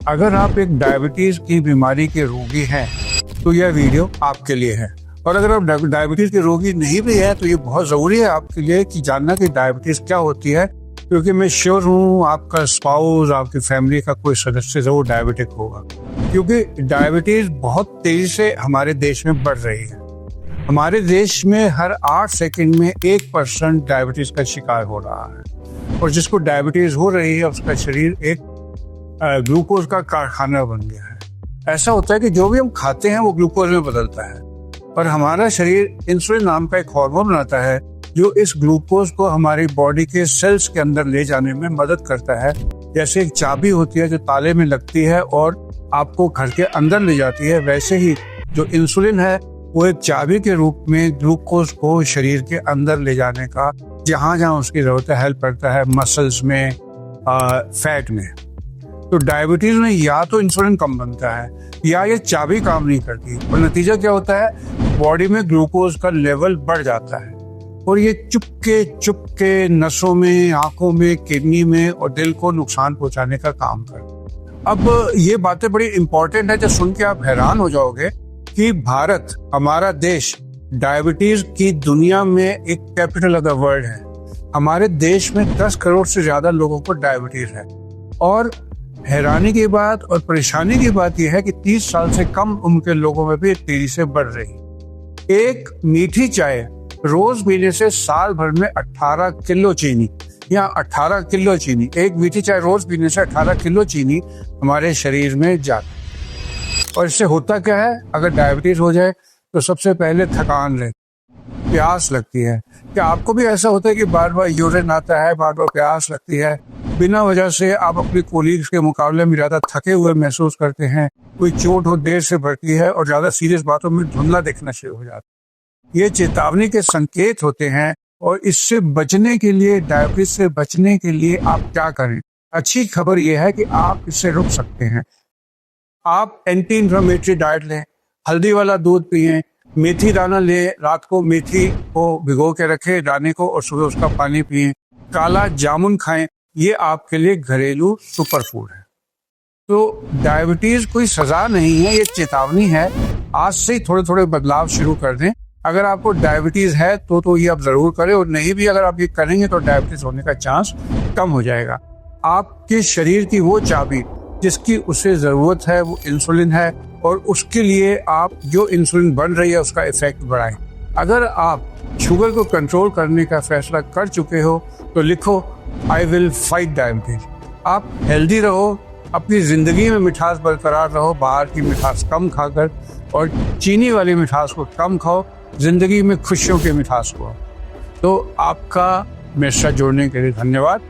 अगर आप एक डायबिटीज की बीमारी के रोगी हैं तो यह वीडियो आपके लिए है। और अगर आप डायबिटीज के रोगी नहीं भी हैं तो ये बहुत जरूरी है आपके लिए कि जानना कि डायबिटीज क्या होती है, क्योंकि मैं श्योर हूँ आपका स्पाउस, आपकी फैमिली का कोई सदस्य जरूर डायबिटिक होगा। क्योंकि डायबिटीज बहुत तेजी से हमारे देश में बढ़ रही है। हमारे देश में हर 8 सेकंड में 1% डायबिटीज का शिकार हो रहा है, और जिसको डायबिटीज हो रही है उसका शरीर एक ग्लूकोज का कारखाना बन गया है। ऐसा होता है कि जो भी हम खाते हैं वो ग्लूकोज में बदलता है, और हमारा शरीर इंसुलिन नाम का एक हार्मोन बनाता है जो इस ग्लूकोज को हमारी बॉडी के सेल्स के अंदर ले जाने में मदद करता है। जैसे एक चाबी होती है जो ताले में लगती है और आपको घर के अंदर ले जाती है, वैसे ही जो इंसुलिन है वो एक चाबी के रूप में ग्लूकोज को शरीर के अंदर ले जाने का जहां जहां उसकी जरूरत है हेल्प करता है, मसल्स में, फैट में। तो डायबिटीज में या तो इंसुलिन कम बनता है या ये चाबी काम नहीं करती, और नतीजा क्या होता है, बॉडी में ग्लूकोज का लेवल बढ़ जाता है और ये चुपके चुपके नसों में, आंखों में, किडनी में और दिल को नुकसान पहुंचाने का काम करता है। अब ये बातें बड़ी इंपॉर्टेंट है जो सुन के आप हैरान हो जाओगे कि भारत, हमारा देश, डायबिटीज की दुनिया में एक कैपिटल ऑफ द वर्ल्ड है। हमारे देश में 10 करोड़ से ज्यादा लोगों को डायबिटीज है, और हैरानी की बात और परेशानी की बात यह है कि 30 साल से कम उम्र के लोगों में भी तेजी से बढ़ रही। एक मीठी चाय रोज पीने से साल भर में 18 किलो चीनी, या 18 किलो चीनी, एक मीठी चाय रोज पीने से 18 किलो चीनी हमारे शरीर में जाती। और इससे होता क्या है, अगर डायबिटीज हो जाए तो सबसे पहले थकान रहती, प्यास लगती है। क्या आपको भी ऐसा होता है कि बार बार यूरिन आता है, बार बार प्यास लगती है, बिना वजह से आप अपने कोलीग्स के मुकाबले में ज्यादा थके हुए महसूस करते हैं, कोई चोट हो देर से बढ़ती है और ज्यादा सीरियस बातों में धुंधला दिखना शुरू हो जाता है। ये चेतावनी के संकेत होते हैं, और इससे बचने के लिए, डायबिटीज से बचने के लिए आप क्या करें। अच्छी खबर यह है कि आप इससे रुक सकते हैं। आप एंटी इंफ्लेमेटरी डाइट लें, हल्दी वाला दूध पिएं, मेथी दाना लें, रात को मेथी को भिगो के रखें दाने को, और सुबह उसका पानी पिएं, काला जामुन खाएं। ये आपके लिए घरेलू सुपर फूड है। तो डायबिटीज कोई सजा नहीं है, ये चेतावनी है। आज से ही थोड़े थोड़े बदलाव शुरू कर दें। अगर आपको डायबिटीज है तो ये आप जरूर करें, और नहीं भी अगर आप ये करेंगे तो डायबिटीज होने का चांस कम हो जाएगा। आपके शरीर की वो चाबी जिसकी उसे जरूरत है वो इंसुलिन है, और उसके लिए आप जो इंसुलिन बन रही है उसका इफेक्ट बढ़ाएं। अगर आप शुगर को कंट्रोल करने का फैसला कर चुके हो तो लिखो, आई विल फाइट डायबिटीज। आप हेल्दी रहो, अपनी जिंदगी में मिठास बरकरार रहो, बाहर की मिठास कम खाकर, और चीनी वाली मिठास को कम खाओ, जिंदगी में खुशियों की मिठास को। तो आपका मेरे साथ जुड़ने के लिए धन्यवाद।